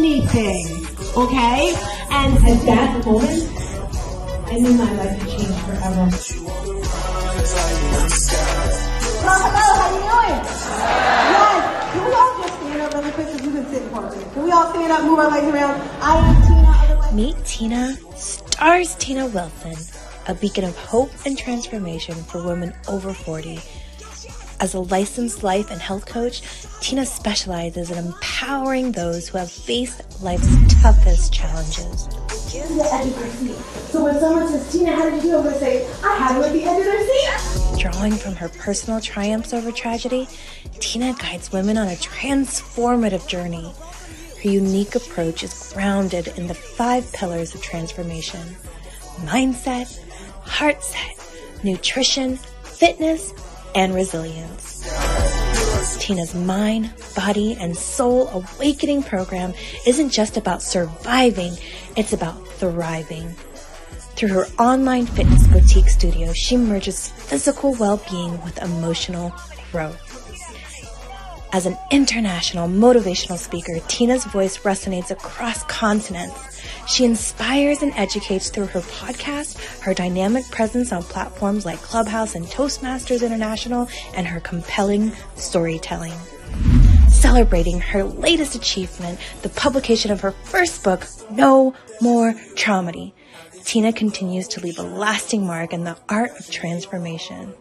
anything, okay? And at that moment, I knew my life had changed forever. Hello, how you doing? Yes. Can we all just stand up really quick because we've been sitting for a minute? Can we all stand up, move our legs around? I am Tina, otherwise... Meet Tina, Starztina Wilson, a beacon of hope and transformation for women over 40. As a licensed life and health coach, Tina specializes in empowering those who have faced life's toughest challenges. The edge of their seat. So when someone says, Tina, how did you do? I'm going to say, I had it at the edge of their seat. Drawing from her personal triumphs over tragedy, Tina guides women on a transformative journey. Her unique approach is grounded in the 5 pillars of transformation: mindset, heart set, nutrition, fitness, and resilience. Tina's mind, body, and soul awakening program isn't just about surviving, it's about thriving. Through her online fitness boutique studio, she merges physical well-being with emotional growth. As an international motivational speaker, Tina's voice resonates across continents. She inspires and educates through her podcast, her dynamic presence on platforms like Clubhouse and Toastmasters International, and her compelling storytelling. Celebrating her latest achievement, the publication of her first book, No More Traumedy, Tina continues to leave a lasting mark in the art of transformation.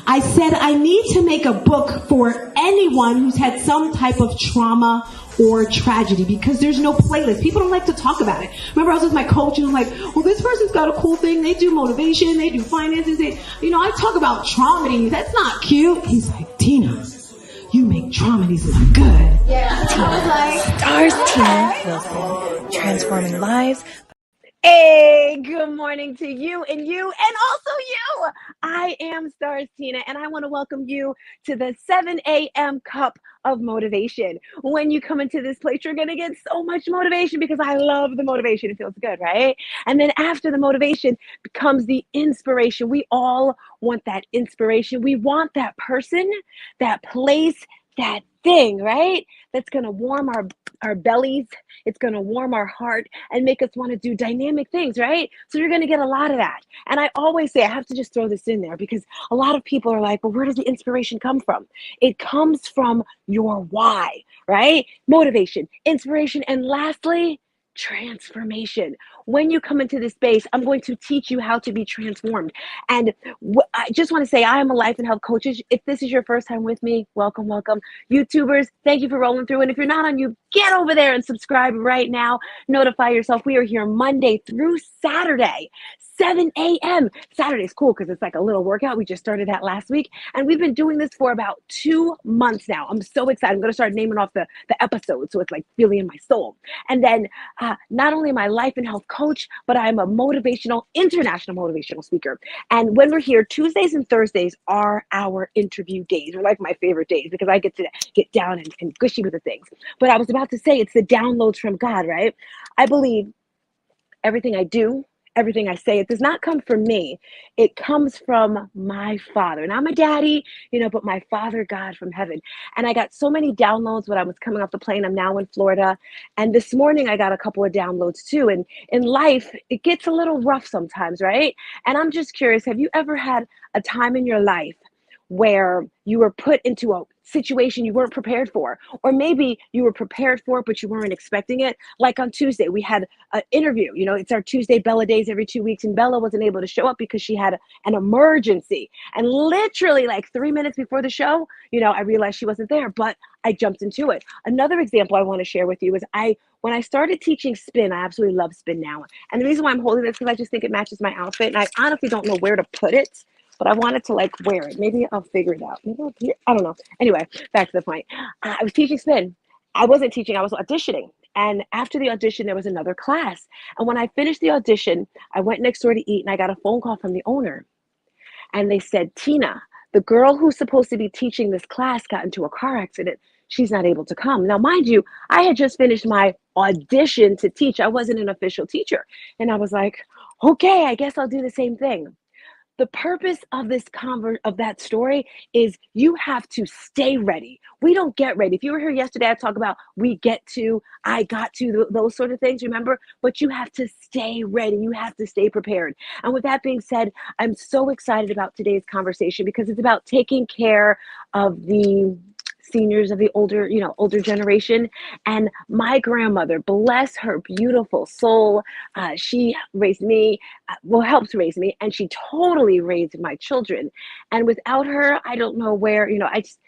I said I need to make a book for anyone who's had some type of trauma or tragedy, because there's no playlist. People don't like to talk about it. Remember, I was with my coach and I'm like, well, this person's got a cool thing. They do motivation. They do finances. I talk about traumedy. That's not cute. He's like, Tina, you make traumedies look good. Yeah. Starztina Wilson, transforming lives. Hey, good morning to you and also you. I am Starztina, and I want to welcome you to the 7 a.m. cup of motivation. When you come into this place, you're going to get so much motivation because I love the motivation. It feels good, right? And then after the motivation becomes the inspiration. We all want that inspiration. We want that person, that place, that thing, right? That's going to warm our bellies. It's going to warm our heart and make us want to do dynamic things, right? So you're going to get a lot of that. And I always say, I have to just throw this in there because a lot of people are like, well, where does the inspiration come from? It comes from your why, right? Motivation, inspiration, and lastly, transformation. When you come into this space, I'm going to teach you how to be transformed. And I just want to say, I am a life and health coach. If this is your first time with me, welcome, welcome. YouTubers, thank you for rolling through. And if you're not on YouTube, get over there and subscribe right now. Notify yourself. We are here Monday through Saturday, 7 a.m. Saturday's cool because it's like a little workout. We just started that last week. And we've been doing this for about 2 months now. I'm so excited. I'm going to start naming off the episodes so it's like feeling in my soul. And then not only am I a life and health coach, but I'm a international motivational speaker. And when we're here, Tuesdays and Thursdays are our interview days. They're like my favorite days because I get to get down and gushy with the things. But I was about to say, it's the downloads from God, right? I believe everything I do, everything I say, it does not come from me. It comes from my Father, not my daddy, but my Father God from heaven. And I got so many downloads when I was coming off the plane. I'm now in Florida. And this morning I got a couple of downloads too. And in life, it gets a little rough sometimes, right? And I'm just curious, have you ever had a time in your life where you were put into a situation you weren't prepared for, or maybe you were prepared for it, but you weren't expecting it? Like on Tuesday, we had an interview. It's our Tuesday Bella days every 2 weeks, and Bella wasn't able to show up because she had an emergency. And literally like 3 minutes before the show, I realized she wasn't there, but I jumped into it. Another example I want to share with you is when I started teaching spin, I absolutely love spin now. And the reason why I'm holding this is because I just think it matches my outfit, and I honestly don't know where to put it. But I wanted to wear it. Maybe I'll figure it out. Maybe I don't know. Anyway, back to the point. I was teaching spin. I wasn't teaching, I was auditioning. And after the audition, there was another class. And when I finished the audition, I went next door to eat and I got a phone call from the owner. And they said, Tina, the girl who's supposed to be teaching this class got into a car accident. She's not able to come. Now, mind you, I had just finished my audition to teach. I wasn't an official teacher. And I was like, okay, I guess I'll do the same thing. the purpose of of that story is you have to stay ready. We don't get ready. If you were here yesterday, I talk about I got to, those sort of things, remember? But you have to stay ready. You have to stay prepared. And with that being said, I'm so excited about today's conversation because it's about taking care of the seniors, of the older generation. And my grandmother, bless her beautiful soul, she raised me, helped raise me, and she totally raised my children. And without her, I don't know where, I just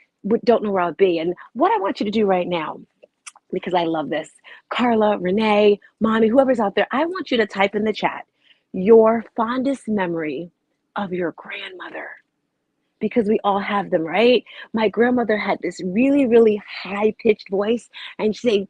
don't know where I'll be. And what I want you to do right now, because I love this, Carla, Renee, Mommy, whoever's out there, I want you to type in the chat your fondest memory of your grandmother, because we all have them, right? My grandmother had this really, really high-pitched voice, and she'd say, Tina!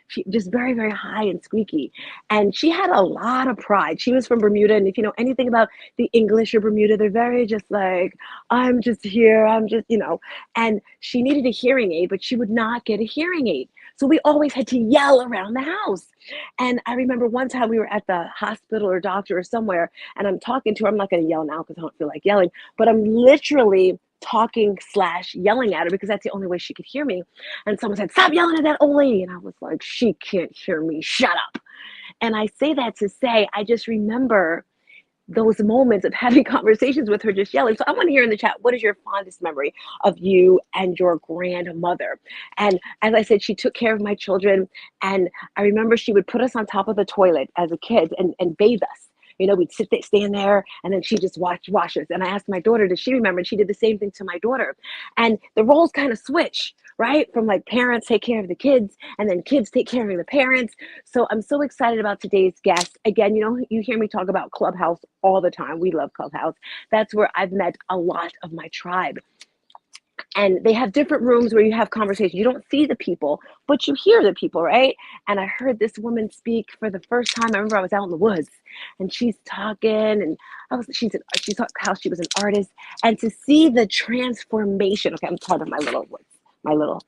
She just very, very high and squeaky. And she had a lot of pride. She was from Bermuda, and if you know anything about the English or Bermuda, they're very just like, I'm just here, and she needed a hearing aid, but she would not get a hearing aid. So we always had to yell around the house. And I remember one time we were at the hospital or doctor or somewhere, and I'm talking to her. I'm not going to yell now because I don't feel like yelling, but I'm literally talking / yelling at her because that's the only way she could hear me. And someone said, stop yelling at that old lady. And I was like, she can't hear me. Shut up. And I say that to say, I just remember those moments of having conversations with her, just yelling. So I want to hear in the chat, what is your fondest memory of you and your grandmother? And as I said, she took care of my children. And I remember she would put us on top of the toilet as a kid and bathe us. We'd stand there, and then she'd just wash us. And I asked my daughter, does she remember? And she did the same thing to my daughter. And the roles kind of switch, right? From like parents take care of the kids, and then kids take care of the parents. So I'm so excited about today's guest. Again, you hear me talk about Clubhouse all the time. We love Clubhouse. That's where I've met a lot of my tribe. And they have different rooms where you have conversations. You don't see the people, but you hear the people, right? And I heard this woman speak for the first time. I remember I was out in the woods, and she's talking, and she talked how she was an artist, and to see the transformation. Okay, I'm part of my little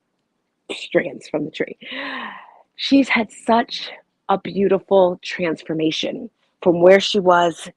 strands from the tree. She's had such a beautiful transformation from where she was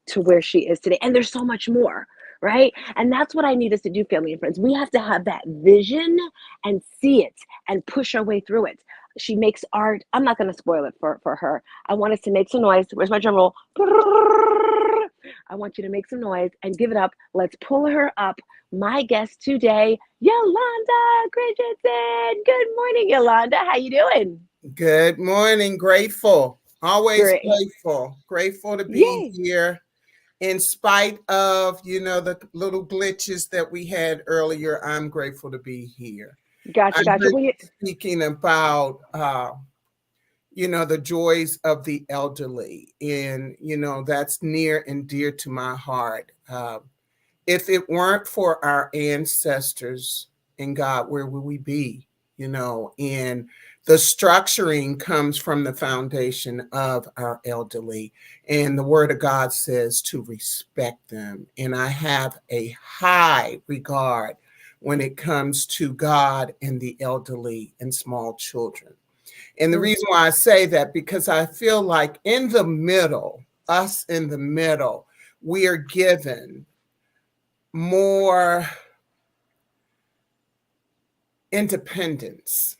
to where she is today, and there's so much more. Right? And that's what I need us to do, family and friends. We have to have that vision and see it and push our way through it. She makes art. I'm not going to spoil it for her. I want us to make some noise. Where's my drum roll? I want you to make some noise and give it up. Let's pull her up. My guest today, Yolanda Christensen. Good morning, Yolanda. How you doing? Good morning. Grateful. Always Great. grateful. Grateful to be Yay. here. In spite of, the little glitches that we had earlier, I'm grateful to be here. Gotcha. Speaking about, the joys of the elderly. And, that's near and dear to my heart. If it weren't for our ancestors and God, where would we be? And the structuring comes from the foundation of our elderly. And the word of God says to respect them. And I have a high regard when it comes to God and the elderly and small children. And the reason why I say that, because I feel like us in the middle, we are given more independence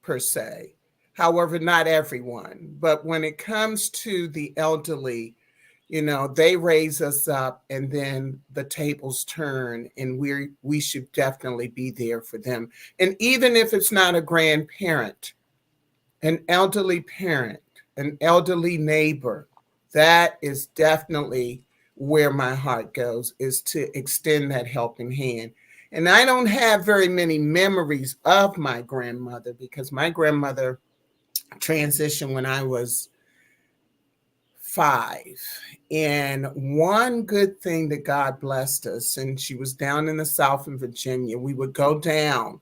per se. However, not everyone. But when it comes to the elderly, they raise us up, and then the tables turn, and we should definitely be there for them. And even if it's not a grandparent, an elderly parent, an elderly neighbor, that is definitely where my heart goes, is to extend that helping hand. And I don't have very many memories of my grandmother, because my grandmother transitioned when I was 5. And one good thing that God blessed us, and she was down in the South in Virginia, we would go down.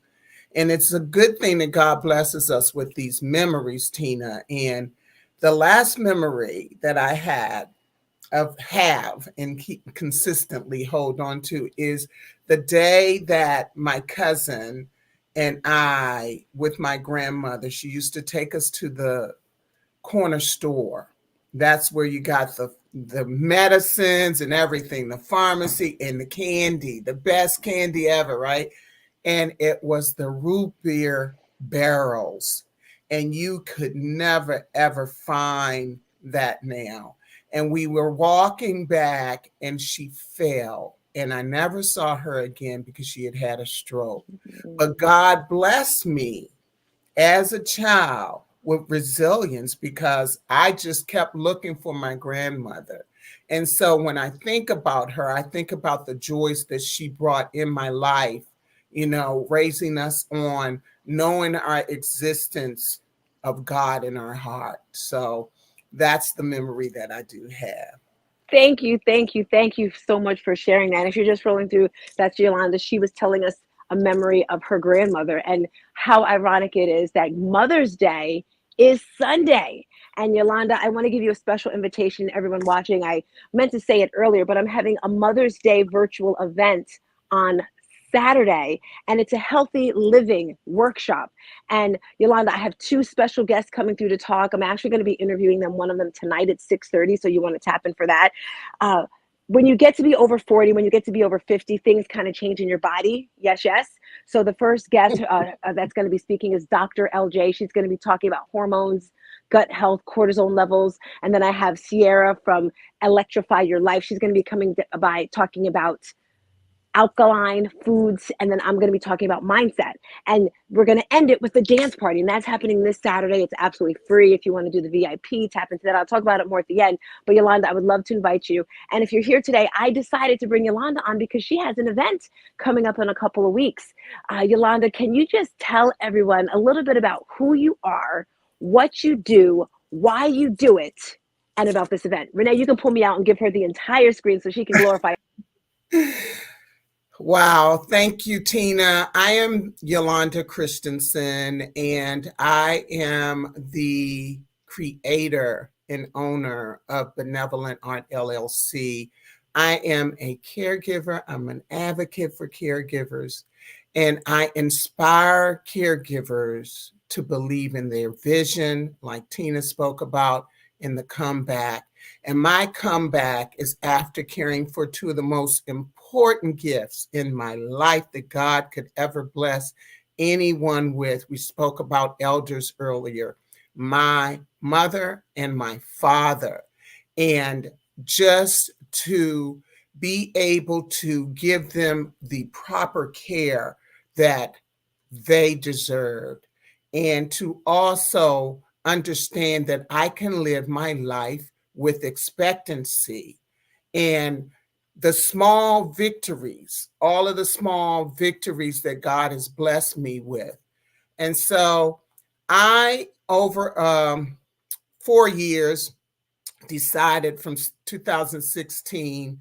And it's a good thing that God blesses us with these memories, Tina. And the last memory that I have and keep consistently hold on to is the day that my cousin and I, with my grandmother, she used to take us to the corner store. That's where you got the the medicines and everything, the pharmacy and the candy, the best candy ever, right? And it was the root beer barrels. And you could never, ever find that now. And we were walking back and she fell. And I never saw her again because she had had a stroke. But God blessed me as a child with resilience because I just kept looking for my grandmother. And so when I think about her, I think about the joys that she brought in my life, raising us on, knowing our existence of God in our heart. So that's the memory that I do have. Thank you, thank you, thank you so much for sharing that. If you're just rolling through, that's Yolanda. She was telling us a memory of her grandmother, and how ironic it is that Mother's Day is Sunday. And Yolanda, I want to give you a special invitation, everyone watching. I meant to say it earlier, but I'm having a Mother's Day virtual event on Saturday, and it's a healthy living workshop. And Yolanda, I have two special guests coming through to talk. I'm actually going to be interviewing them, one of them tonight at 6:30, so you want to tap in for that. When you get to be over 40, when you get to be over 50, things kind of change in your body. Yes, yes. So the first guest that's going to be speaking is Dr. LJ. She's going to be talking about hormones, gut health, cortisol levels. And then I have Sierra from Electrify Your Life. She's going to be coming by talking about alkaline foods, and then I'm going to be talking about mindset, and we're going to end it with the dance party, and that's happening this Saturday. It's absolutely free. If you want to do the VIP, tap into that. I'll talk about it more at the end, but Yolanda, I would love to invite you. And if you're here today, I decided to bring Yolanda on because she has an event coming up in a couple of weeks. Yolanda, can you just tell everyone a little bit about who you are, what you do, why you do it, and about this event? Renee, you can pull me out and give her the entire screen so she can glorify. Wow. Thank you, Tina. I am Yolanda Christensen, and I am the creator and owner of Benevolent Art LLC. I am a caregiver. I'm an advocate for caregivers, and I inspire caregivers to believe in their vision, like Tina spoke about in the comeback. And my comeback is after caring for two of the most important gifts in my life that God could ever bless anyone with. We spoke about elders earlier, my mother and my father. And just to be able to give them the proper care that they deserved, and to also understand that I can live my life with expectancy, and the small victories, all of the small victories that God has blessed me with. And so I, over 4 years, decided from 2016,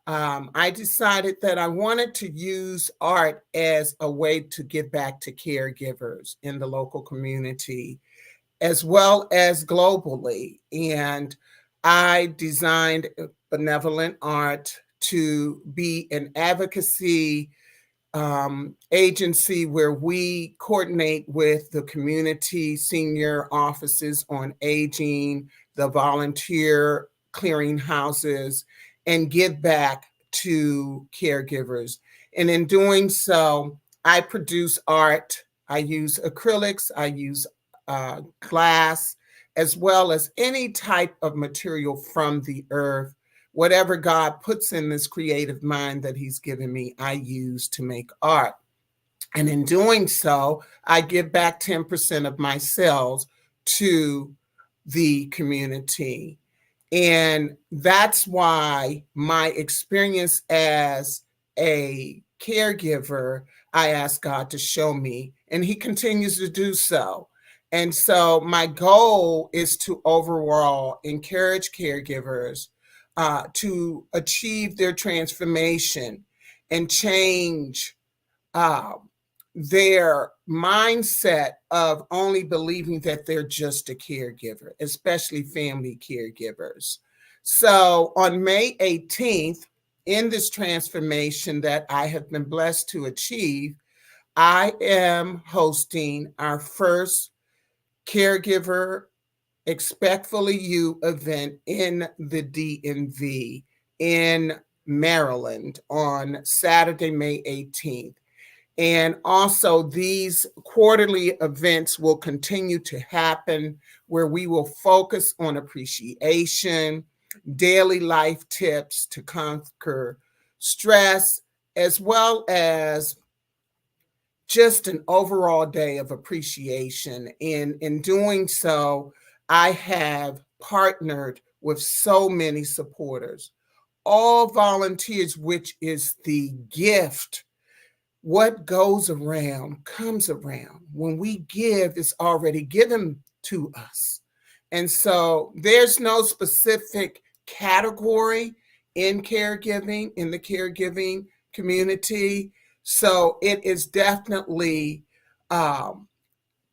I decided that I wanted to use art as a way to give back to caregivers in the local community, as well as globally. And I designed Benevolent Art to be an advocacy agency where we coordinate with the community senior offices on aging, the volunteer clearinghouses, and give back to caregivers. And in doing so, I produce art. I use acrylics, I use glass, as well as any type of material from the earth. Whatever God puts in this creative mind that He's given me, I use to make art. And in doing so, I give back 10% of my sales to the community. And that's why my experience as a caregiver, I asked God to show me, and He continues to do so. And so my goal is to overall encourage caregivers to achieve their transformation and change uh, their mindset of only believing that they're just a caregiver, especially family caregivers. So on May 18th, in this transformation that I have been blessed to achieve, I am hosting our first caregiver Expectfully You event in the DMV in Maryland on Saturday, May 18th. And also, these quarterly events will continue to happen where we will focus on appreciation, daily life tips to conquer stress, as well as just an overall day of appreciation. And in doing so, I have partnered with so many supporters, all volunteers, which is the gift. What goes around comes around. When we give, it's already given to us. And so there's no specific category in caregiving, in the caregiving community. So it is definitely, um,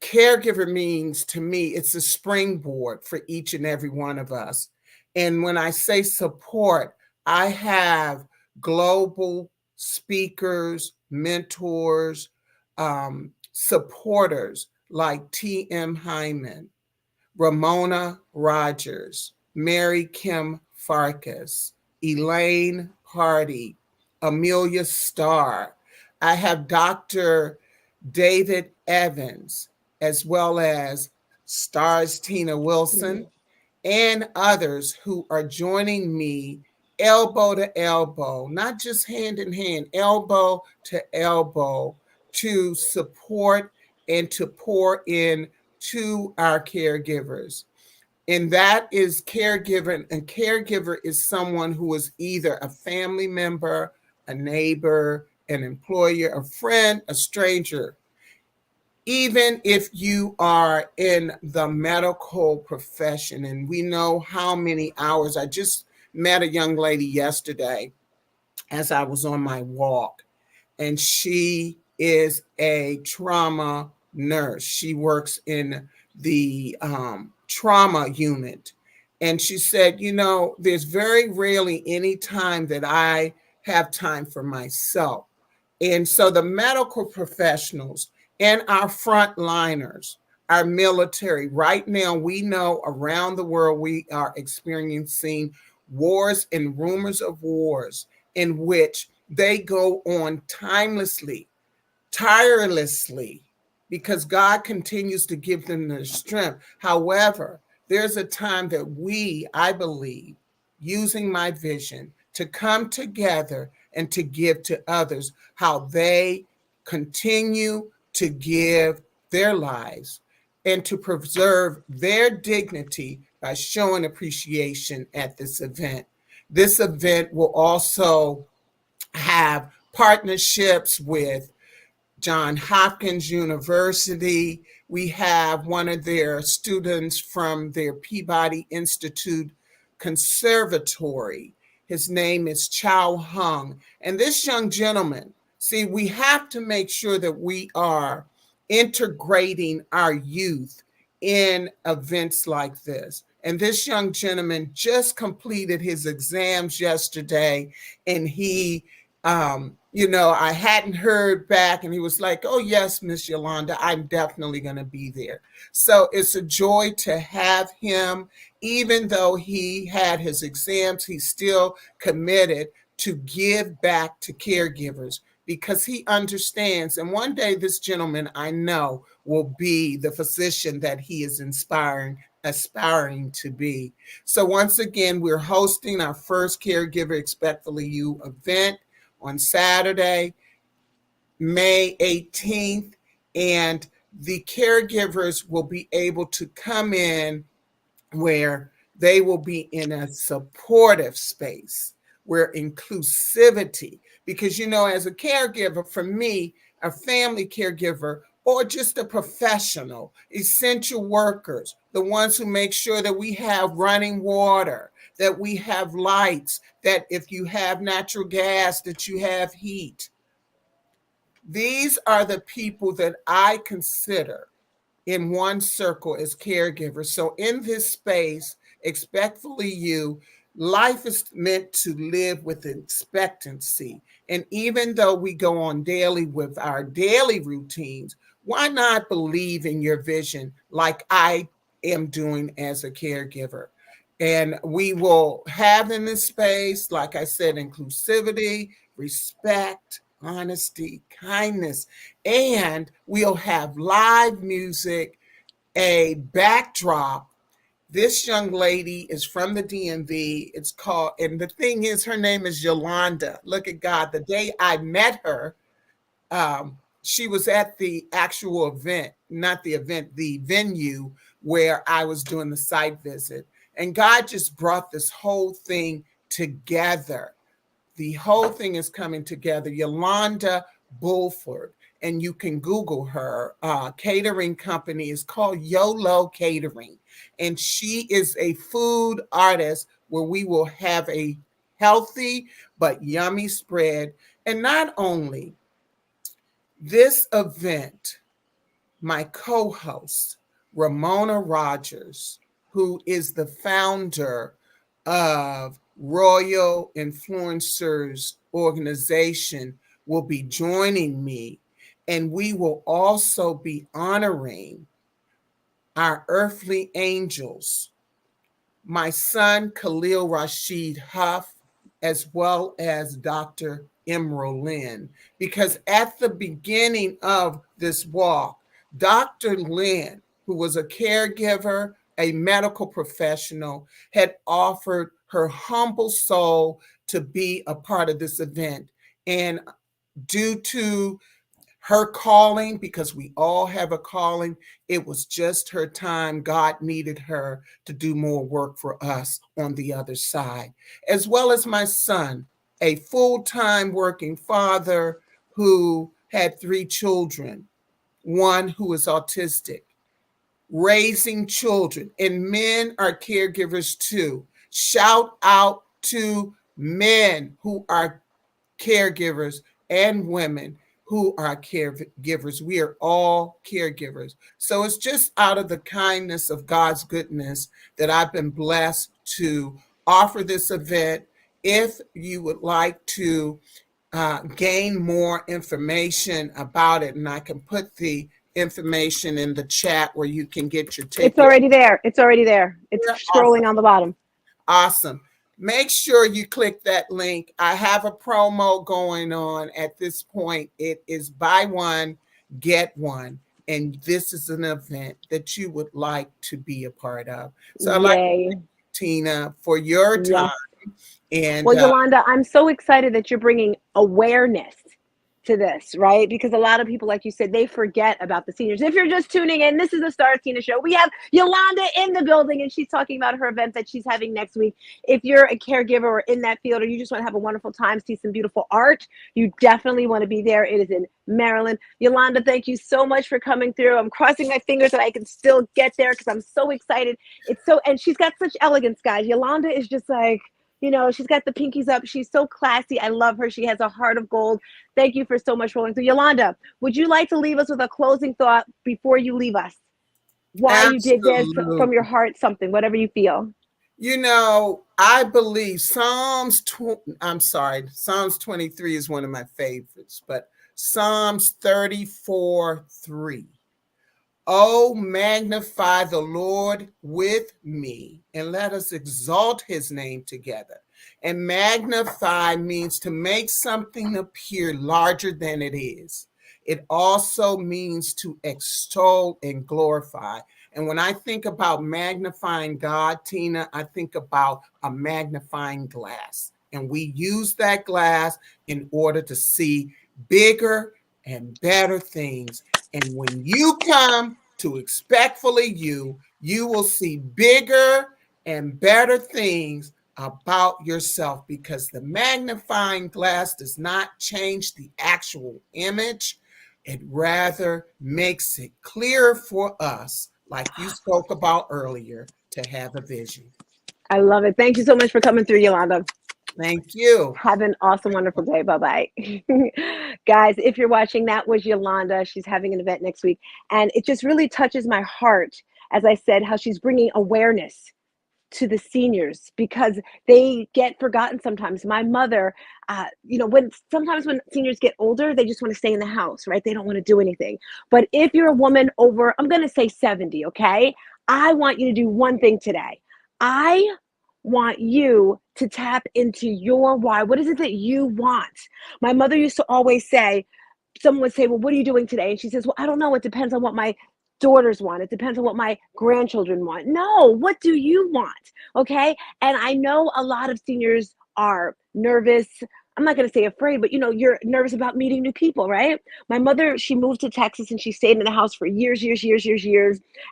caregiver means to me, it's a springboard for each and every one of us. And when I say support, I have global speakers, mentors, supporters like T.M. Hyman, Ramona Rogers, Mary Kim Farkas, Elaine Hardy, Amelia Starr. I have Dr. David Evans, as well as Starztina Wilson, and others who are joining me elbow to elbow, not just hand in hand, elbow to elbow, to support and to pour in to our caregivers. And that is caregiver. And caregiver is someone who is either a family member, a neighbor, an employer, a friend, a stranger. Even if you are in the medical profession, and we know how many hours. I just met a young lady yesterday as I was on my walk, and she is a trauma nurse. She works in the trauma unit. And she said, there's very rarely any time that I have time for myself. And so the medical professionals and our frontliners, our military, right now, we know around the world we are experiencing wars and rumors of wars in which they go on tirelessly, because God continues to give them the strength. However, there's a time that we, I believe, using my vision to come together and to give to others, how they continue to give their lives and to preserve their dignity by showing appreciation at this event. This event will also have partnerships with Johns Hopkins University. We have one of their students from their Peabody Institute Conservatory. His name is Chow Hung. And this young gentleman, see, we have to make sure that we are integrating our youth in events like this. And this young gentleman just completed his exams yesterday, and I hadn't heard back, and he was like, "Oh, yes, Miss Yolanda, I'm definitely going to be there." So it's a joy to have him. Even though he had his exams, he's still committed to give back to caregivers because he understands. And one day, this gentleman, I know, will be the physician that he is aspiring to be. So once again, we're hosting our first Caregiver Expectfully You event on Saturday, May 18th, and the caregivers will be able to come in where they will be in a supportive space, where inclusivity, because, as a caregiver, for me, a family caregiver, or just a professional, essential workers, the ones who make sure that we have running water, that we have lights, that if you have natural gas, that you have heat. These are the people that I consider in one circle as caregivers. So in this space, Expectfully You, life is meant to live with expectancy. And even though we go on daily with our daily routines, why not believe in your vision like I am doing as a caregiver. And we will have in this space, like I said, inclusivity, respect, honesty, kindness, and we'll have live music, a backdrop. This young lady is from the DMV. It's called, and the thing is, her name is Yolanda. Look at God. The day I met her, she was at the actual event, not the event, the venue where I was doing the site visit. And God just brought this whole thing together. The whole thing is coming together. Yolanda Bulford, and you can Google her. Catering company is called YOLO Catering. And she is a food artist where we will have a healthy but yummy spread. And not only this event, my co-host, Ramona Rogers, who is the founder of Royal Influencers Organization, will be joining me. And we will also be honoring our earthly angels, my son, Khalil Rashid Huff, as well as Dr. Emerald Lynn, because at the beginning of this walk, Dr. Lynn, who was a caregiver, a medical professional, had offered her humble soul to be a part of this event. And due to her calling, because we all have a calling, it was just her time. God needed her to do more work for us on the other side, as well as my son, a full-time working father who had 3 children, one who is autistic, raising children, and men are caregivers too. Shout out to men who are caregivers and women who are caregivers. We are all caregivers. So it's just out of the kindness of God's goodness that I've been blessed to offer this event. If you would like to gain more information about it, and I can put the information in the chat where you can get your ticket. It's already there. It's already there. It's scrolling Awesome. on the bottom. Awesome. Make sure you click that link. I have a promo going on at this point. It is buy one, get one. And this is an event that you would like to be a part of. So I'd like to Yay. thank you, Tina, for your time. Yes. And Well, Yolanda, I'm so excited that you're bringing awareness to this, right? Because a lot of people, like you said, they forget about the seniors. If you're just tuning in, this is the Starztina Show. We have Yolanda in the building, and she's talking about her event that she's having next week. If you're a caregiver or in that field, or you just want to have a wonderful time, see some beautiful art, you definitely want to be there. It is in Maryland. Yolanda, thank you so much for coming through. I'm crossing my fingers that I can still get there because I'm so excited. And she's got such elegance, guys. Yolanda is just like, you know, she's got the pinkies up. She's so classy. I love her. She has a heart of gold. Thank you for so much rolling through. Yolanda, would you like to leave us with a closing thought before you leave us? Why you did this from your heart, something, whatever you feel. You know, I believe Psalms 23 is one of my favorites, but Psalms 34:3. Oh, magnify the Lord with me, and let us exalt his name together. And magnify means to make something appear larger than it is. It also means to extol and glorify. And when I think about magnifying God, Tina, I think about a magnifying glass. And we use that glass in order to see bigger and better things. And when you come to Expectfully You, you will see bigger and better things about yourself, because the magnifying glass does not change the actual image. It rather makes it clearer for us, like you spoke about earlier, to have a vision. I love it. Thank you so much for coming through, Yolanda. Thank you. Have an awesome, wonderful day. Bye-bye. Guys, if you're watching, that was Yolanda. She's having an event next week. And it just really touches my heart, as I said, how she's bringing awareness to the seniors, because they get forgotten sometimes. My mother, sometimes when seniors get older, they just want to stay in the house, right? They don't want to do anything. But if you're a woman over, I'm going to say 70, okay? I want you to do one thing today. I want you to tap into your why. What is it that you want? My mother used to always say, someone would say, well, what are you doing today? And she says, well, I don't know. It depends on what my daughters want. It depends on what my grandchildren want. No, what do you want? Okay. And I know a lot of seniors are nervous. I'm not going to say afraid, but you're nervous about meeting new people, right? My mother, she moved to Texas and she stayed in the house for years.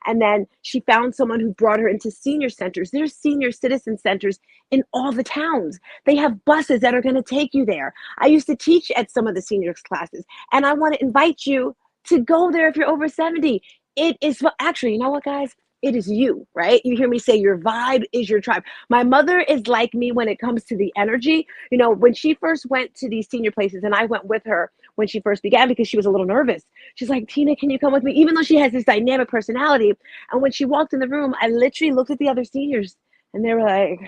And then she found someone who brought her into senior centers. There's senior citizen centers in all the towns. They have buses that are going to take you there. I used to teach at some of the seniors classes, and I want to invite you to go there if you're over 70. It is actually, you know what, guys? It is you, right? You hear me say your vibe is your tribe. My mother is like me when it comes to the energy. When she first went to these senior places, and I went with her when she first began because she was a little nervous. She's like, Tina, can you come with me? Even though she has this dynamic personality. And when she walked in the room, I literally looked at the other seniors and they were like,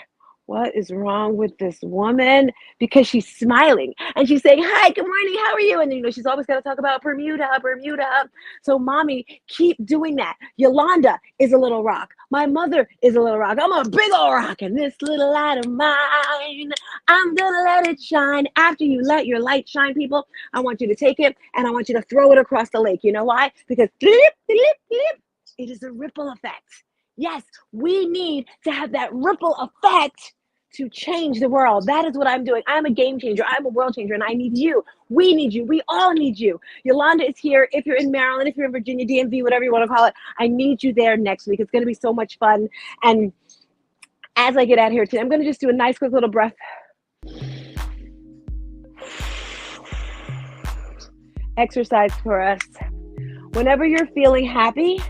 what is wrong with this woman? Because she's smiling and she's saying, hi, good morning, how are you? And she's always got to talk about Bermuda. So mommy, keep doing that. Yolanda is a little rock. My mother is a little rock. I'm a big old rock, and this little light of mine, I'm gonna let it shine. After you let your light shine, people, I want you to take it and I want you to throw it across the lake. You know why? Because it is a ripple effect. Yes, we need to have that ripple effect to change the world. That is what I'm doing. I'm a game changer. I'm a world changer, and I need you. We need you. We all need you. Yolanda is here. If you're in Maryland, if you're in Virginia, DMV, whatever you want to call it, I need you there next week. It's going to be so much fun. And as I get out here today, I'm going to just do a nice quick little breath. Exercise for us. Whenever you're feeling happy,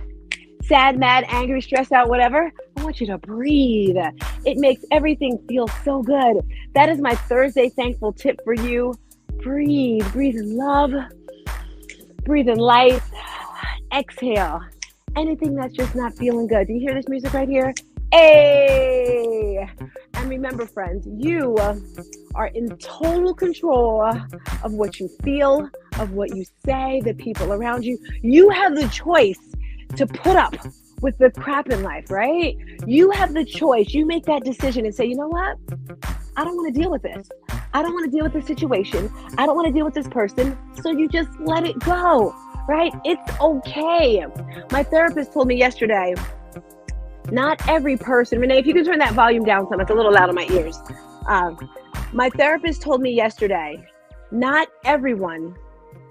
sad, mad, angry, stressed out, whatever, I want you to breathe. It makes everything feel so good. That is my Thursday thankful tip for you. Breathe. Breathe in love. Breathe in light. Exhale. Anything that's just not feeling good. Do you hear this music right here? Hey! And remember, friends, you are in total control of what you feel, of what you say, the people around you. You have the choice to put up with the crap in life, right? You have the choice. You make that decision and say, you know what? I don't want to deal with this. I don't want to deal with this situation. I don't want to deal with this person. So you just let it go, right? It's okay. My therapist told me yesterday, not every person, Renee, if you can turn that volume down some, it's a little loud in my ears. My therapist told me yesterday, not everyone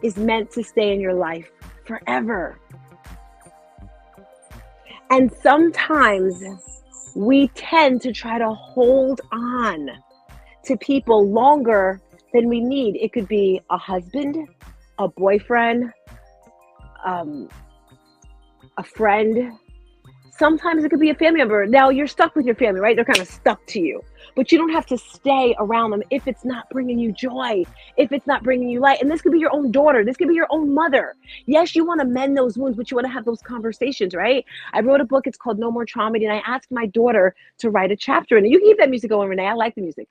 is meant to stay in your life forever. And sometimes we tend to try to hold on to people longer than we need. It could be a husband, a boyfriend, a friend. Sometimes it could be a family member. Now you're stuck with your family, right? They're kind of stuck to you, but you don't have to stay around them if it's not bringing you joy, if it's not bringing you light. And this could be your own daughter. This could be your own mother. Yes, you want to mend those wounds, but you want to have those conversations, right? I wrote a book. It's called No More Trauma. And I asked my daughter to write a chapter in it. You can keep that music going, Renee. I like the music.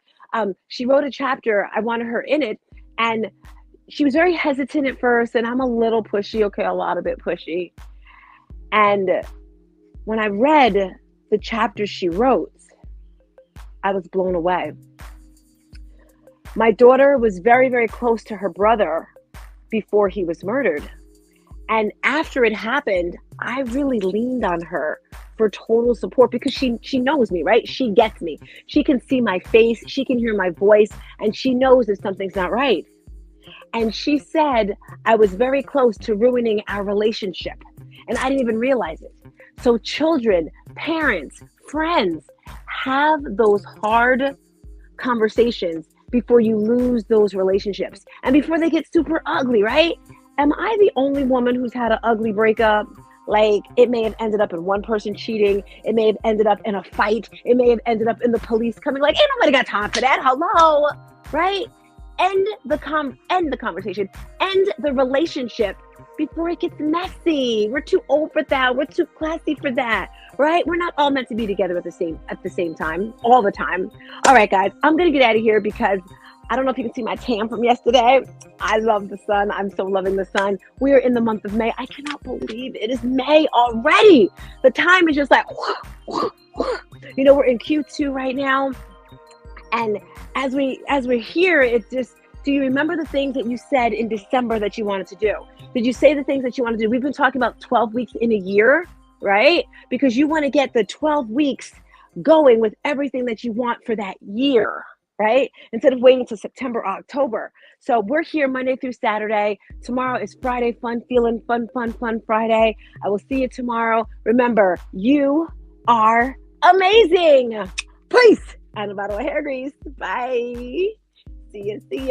She wrote a chapter. I wanted her in it. And she was very hesitant at first. And I'm a little pushy. Okay, a lot of bit pushy. And when I read the chapter she wrote, I was blown away. My daughter was very, very close to her brother before he was murdered. And after it happened, I really leaned on her for total support because she knows me, right? She gets me. She can see my face. She can hear my voice. And she knows if something's not right. And she said, I was very close to ruining our relationship. And I didn't even realize it. So children, parents, friends, have those hard conversations before you lose those relationships and before they get super ugly, right? Am I the only woman who's had an ugly breakup? Like, it may have ended up in one person cheating. It may have ended up in a fight. It may have ended up in the police coming like, ain't nobody got time for that. Hello, right? End the conversation, end the relationship before it gets messy. We're too old for that. We're too classy for that, right? We're not all meant to be together at the same time, all the time. All right, guys, I'm going to get out of here because I don't know if you can see my tan from yesterday. I love the sun. I'm so loving the sun. We are in the month of May. I cannot believe it is May already. The time is just like, you know, we're in Q2 right now. And as we're here, it's just, do you remember the things that you said in December that you wanted to do? Did you say the things that you want to do? We've been talking about 12 weeks in a year, right? Because you want to get the 12 weeks going with everything that you want for that year, right? Instead of waiting till September or October. So we're here Monday through Saturday. Tomorrow is Friday, fun Friday. I will see you tomorrow. Remember, you are amazing. Peace. And a bottle of hair grease. Bye. See ya.